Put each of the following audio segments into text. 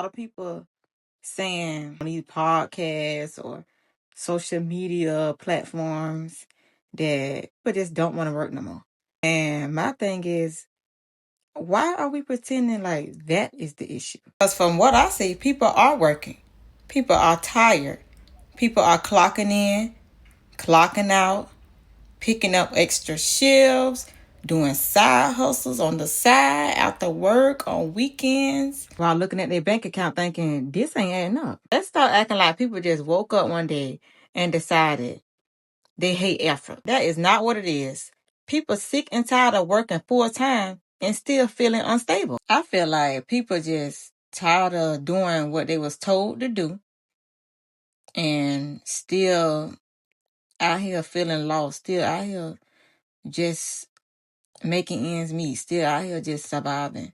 lot of people saying on these podcasts or social media platforms that people just don't want to work no more. And my thing is, why are we pretending like that is the issue? Because from what I see, people are working. People are tired. People are clocking in, clocking out, picking up extra shifts, doing side hustles on the side, after work, on weekends, while looking at their bank account thinking, this ain't adding up. Let's start acting like people just woke up one day and decided they hate effort. That is not what it is. People sick and tired of working full time and still feeling unstable. I feel like people just tired of doing what they was told to do and still out here feeling lost, still out here just making ends meet, still out here just surviving.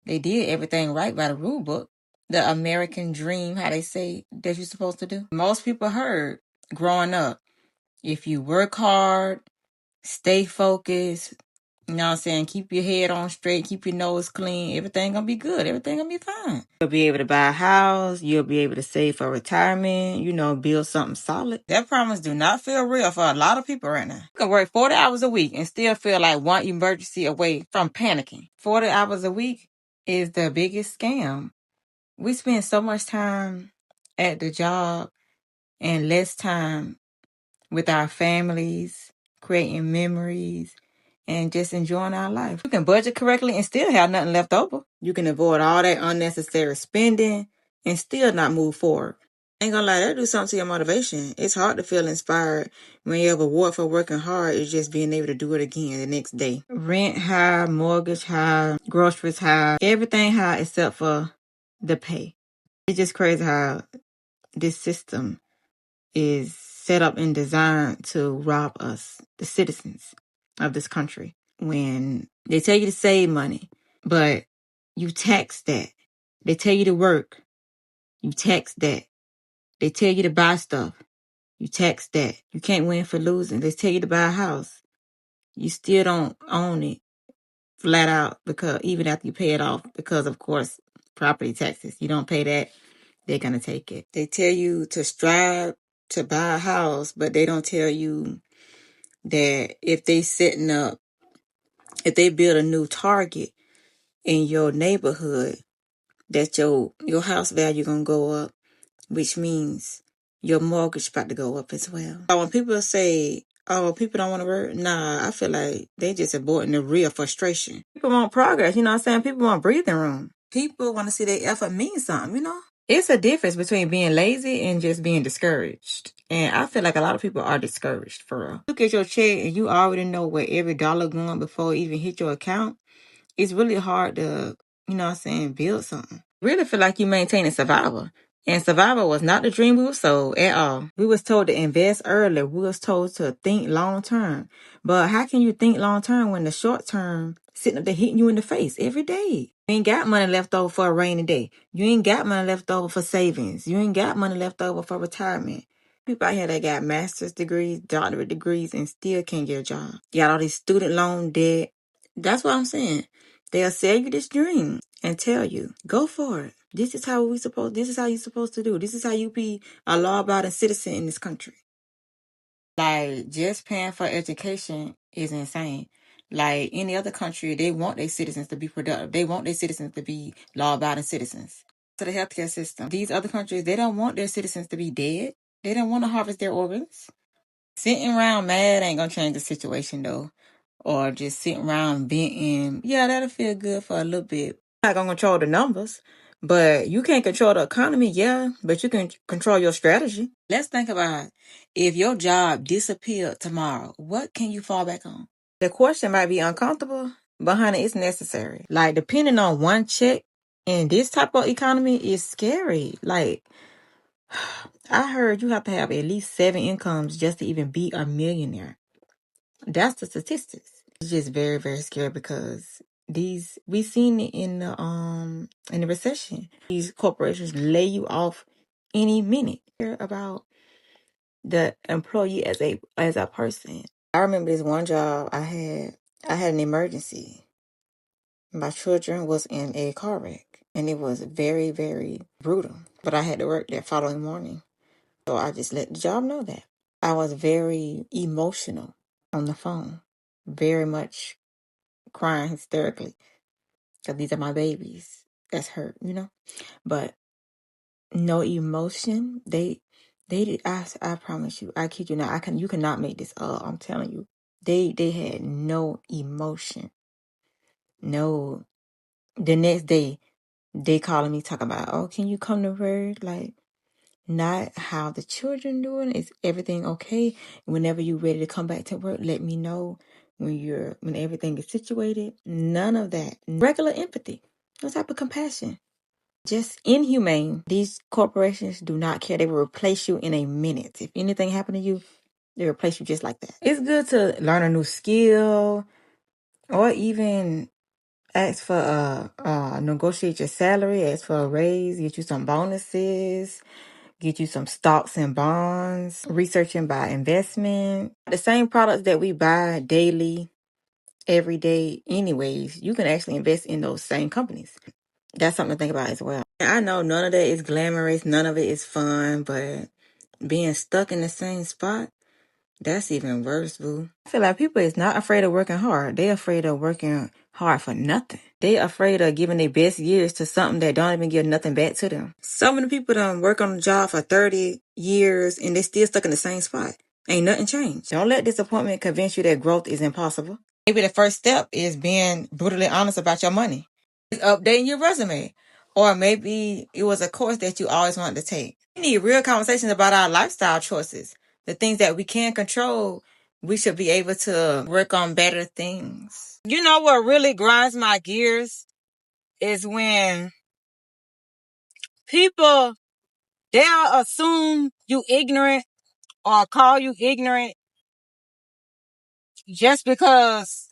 They did everything right by the rule book. The American dream, how they say that you're supposed to do. Most people heard growing up, if you work hard, stay focused, you know what I'm saying, keep your head on straight, keep your nose clean, everything gonna be good, everything gonna be fine. You'll be able to buy a house, you'll be able to save for retirement, build something solid. That promise do not feel real for a lot of people right now. You can work 40 hours a week and still feel like one emergency away from panicking. 40 hours a week is the biggest scam. We spend so much time at the job and less time with our families, creating memories, and just enjoying our life. You can budget correctly and still have nothing left over. You can avoid all that unnecessary spending and still not move forward. Ain't gonna lie, that'll do something to your motivation. It's hard to feel inspired when your reward for working hard is just being able to do it again the next day. Rent high, mortgage high, groceries high, everything high except for the pay. It's just crazy how this system is set up and designed to rob us, the citizens of this country. When they tell you to save money, but you tax that. They tell you to work, you tax that. They tell you to buy stuff, you tax that. You can't win for losing. They tell you to buy a house, you still don't own it flat out, because even after you pay it off, because of course property taxes, you don't pay that, they're gonna take it. They tell you to strive to buy a house, but they don't tell you that if they build a new Target in your neighborhood, that your house value gonna go up, which means your mortgage about to go up as well. When people say, oh, people don't want to work, nah, I feel like they just avoiding the real frustration. People want progress, you know what I'm saying? People want breathing room. People want to see their effort mean something, It's a difference between being lazy and just being discouraged. And I feel like a lot of people are discouraged, for real. Look at your check and you already know where every dollar going before it even hit your account. It's really hard to, build something. Really feel like you maintaining survival. And survival was not the dream we were sold at all. We was told to invest early. We was told to think long term. But how can you think long term when the short term sitting up there hitting you in the face every day? You ain't got money left over for a rainy day. You ain't got money left over for savings. You ain't got money left over for retirement. People out here that got master's degrees, doctorate degrees, and still can't get a job. Got all these student loan debt. That's what I'm saying. They'll sell you this dream and tell you, go for it. This is how you're supposed to do. This is how you be a law-abiding citizen in this country. Like, just paying for education is insane. Like any other country, they want their citizens to be productive. They want their citizens to be law-abiding citizens. To the healthcare system. These other countries, they don't want their citizens to be dead. They don't want to harvest their organs. Sitting around mad ain't gonna change the situation though. Or just sitting around venting. Yeah, that'll feel good for a little bit. Not gonna control the numbers, but you can't control the economy, yeah, but you can control your strategy. Let's think about it. If your job disappeared tomorrow, what can you fall back on? The question might be uncomfortable, but honey, it's necessary. Like, depending on one check in this type of economy is scary. Like, I heard you have to have at least 7 incomes just to even be a millionaire. That's the statistics. It's just very, very scary because we seen it in the recession. These corporations lay you off any minute. Care about the employee as a person. I remember this one job I had an emergency. My children was in a car wreck. and it was very, very brutal. But I had to work that following morning. So I just let the job know that. I was very emotional on the phone, very much crying hysterically because these are my babies. That's hurt, But no emotion. They did. I promise you. I kid you not. You cannot make this up. I'm telling you. They had no emotion. No. The next day, they calling me talking about, oh, can you come to work? Like, not how the children doing. Is everything okay? Whenever you're ready to come back to work, let me know when everything is situated. None of that. Regular empathy. No type of compassion. Just inhumane. These corporations do not care. They will replace you in a minute. If anything happened to you, they replace you just like that. It's good to learn a new skill or even ask for negotiate your salary, ask for a raise, get you some bonuses, get you some stocks and bonds, research and buy investment. The same products that we buy daily, every day anyways, you can actually invest in those same companies. That's something to think about as well. I know none of that is glamorous, none of it is fun, but being stuck in the same spot, that's even worse, boo. I feel like people is not afraid of working hard. They afraid of working hard for nothing. They afraid of giving their best years to something that don't even give nothing back to them. Some of the people done work on the job for 30 years and they still stuck in the same spot. Ain't nothing changed. Don't let disappointment convince you that growth is impossible. Maybe the first step is being brutally honest about your money. It's updating your resume. Or maybe it was a course that you always wanted to take. We need real conversations about our lifestyle choices. The things that we can't control, we should be able to work on better things. You know what really grinds my gears is when people, they'll assume you ignorant or call you ignorant just because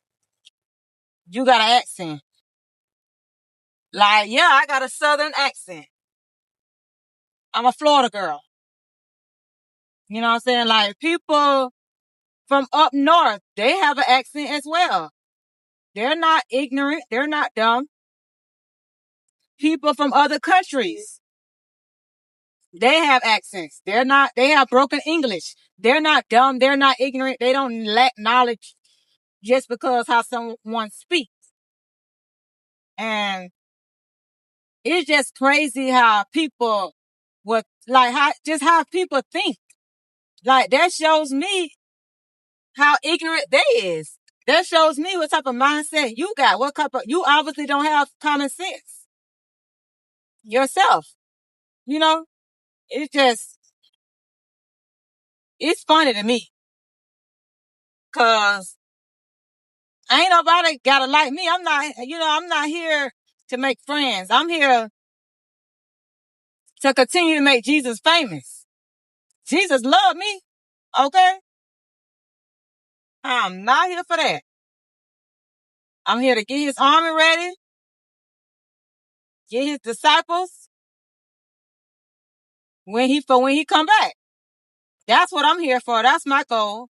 you got an accent. Like, yeah, I got a southern accent. I'm a Florida girl. You know what I'm saying? Like, people from up north, they have an accent as well. They're not ignorant. They're not dumb. People from other countries, they have accents. They have broken English. They're not dumb. They're not ignorant. They don't lack knowledge just because how someone speaks. And it's just crazy how people how people think. Like, that shows me how ignorant they is. That shows me what type of mindset you got. You obviously don't have common sense yourself. It's funny to me. Cause ain't nobody gotta like me. I'm not here to make friends. I'm here to continue to make Jesus famous. Jesus loved me. Okay? I'm not here for that. I'm here to get his army ready, get his disciples when he come back. That's what I'm here for. That's my goal.